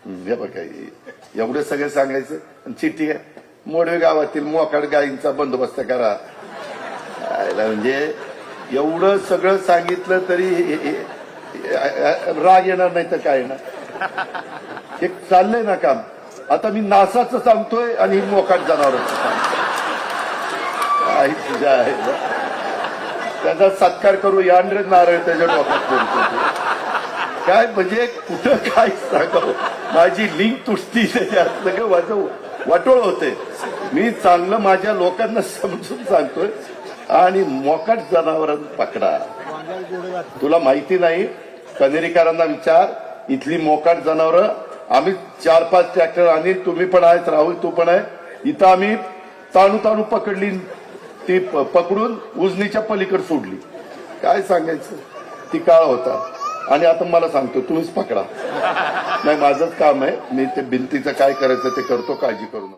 हे बघा एवढं सगळं सांगायचं आणि चिठ्ठी आहे मोडवे गावातील मोकाट गायींचा बंदोबस्त करा. म्हणजे एवढं सगळं सांगितलं तरी राग येणार नाही तर काय येणार. एक चाललंय ना काम. आता मी नासाचं सांगतोय आणि मोकाट जनावरांचं सांगतोय. आई तुझ्या आहे त्याचा सत्कार करू यांड्रे नारळ त्याच्या डोक्यात बोलतो. काय म्हणजे कुठं काय सांगावं. माझी लिंक तुटती त्याच्यात सगळं माझं वाटोळ होते. मी चांगलं माझ्या लोकांना समजून सांगतोय आणि मोकाट जनावरांना पकडा. तुला माहिती नाही कनेरीकरांना विचार. इथली मोकाट जनावरं आम्ही 4-5 ट्रॅक्टर आणि तुम्ही पण आहेत राहुल तू पण आहे. इथं आम्ही ताणू पकडली ती पकडून उजनीच्या पलीकडे सोडली. काय सांगायचं ती काळ होता. आणि आता मला सांगतो तुम्हीच पकडा. नाही माझंच काम आहे. मी ते भिंतीचं काय करायचं ते करतो. काळजी करू नका.